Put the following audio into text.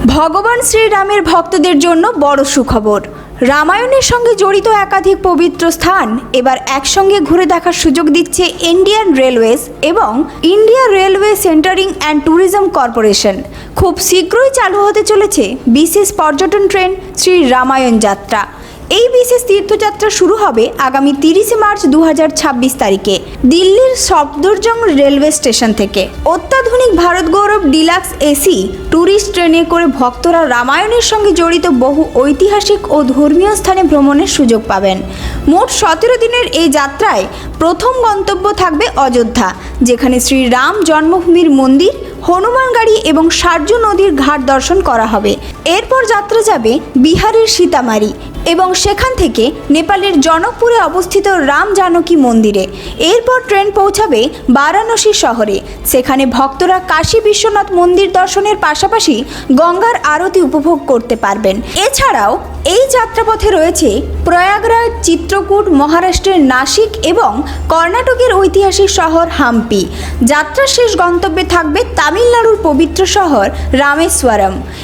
ভগবান শ্রীরামের ভক্তদের জন্য বড় সুখবর। রামায়ণের সঙ্গে জড়িত একাধিক পবিত্র স্থান এবার একসঙ্গে ঘুরে দেখার সুযোগ দিচ্ছে ইন্ডিয়ান রেলওয়েজ এবং ইন্ডিয়া রেলওয়ে সেন্টারিং অ্যান্ড ট্যুরিজম কর্পোরেশন। খুব শীঘ্রই চালু হতে চলেছে বিশেষ পর্যটন ট্রেন শ্রী রামায়ণ যাত্রা। এই বিশেষ তীর্থযাত্রা শুরু হবে আগামী 30 মার্চ 2026 তারিখে দিল্লির সফদরজং রেলওয়ে স্টেশন থেকে। অত্যাধুনিক ভারত গৌরব ডিলাক্স এসি ট্যুরিস্ট ট্রেনে করে ভক্তরা রামায়ণের সঙ্গে জড়িত বহু ঐতিহাসিক ও ধর্মীয় স্থানে ভ্রমণের সুযোগ পাবেন। মোট 17 দিনের এই যাত্রায় প্রথম গন্তব্য থাকবে অযোধ্যা, যেখানে শ্রীরাম জন্মভূমির মন্দির, হনুমান গাড়ি এবং সারজু নদীর ঘাট দর্শন করা হবে। এরপর যাত্রা যাবে বিহারের সীতামারি এবং সেখান থেকে নেপালের জনকপুরে অবস্থিত রাম জানকী মন্দিরে। এরপর ট্রেন পৌঁছাবে বারাণসী শহরে। সেখানে ভক্তরা কাশী বিশ্বনাথ মন্দির দর্শনের পাশাপাশি গঙ্গার আরতি উপভোগ করতে পারবেন। এছাড়াও এই যাত্রাপথে রয়েছে প্রয়াগরাজ, চিত্রকূট, মহারাষ্ট্রের নাসিক এবং কর্ণাটকের ঐতিহাসিক শহর হাম্পি। যাত্রার শেষ গন্তব্যে থাকবে তামিলনাড়ুর পবিত্র শহর রামেশ্বরম।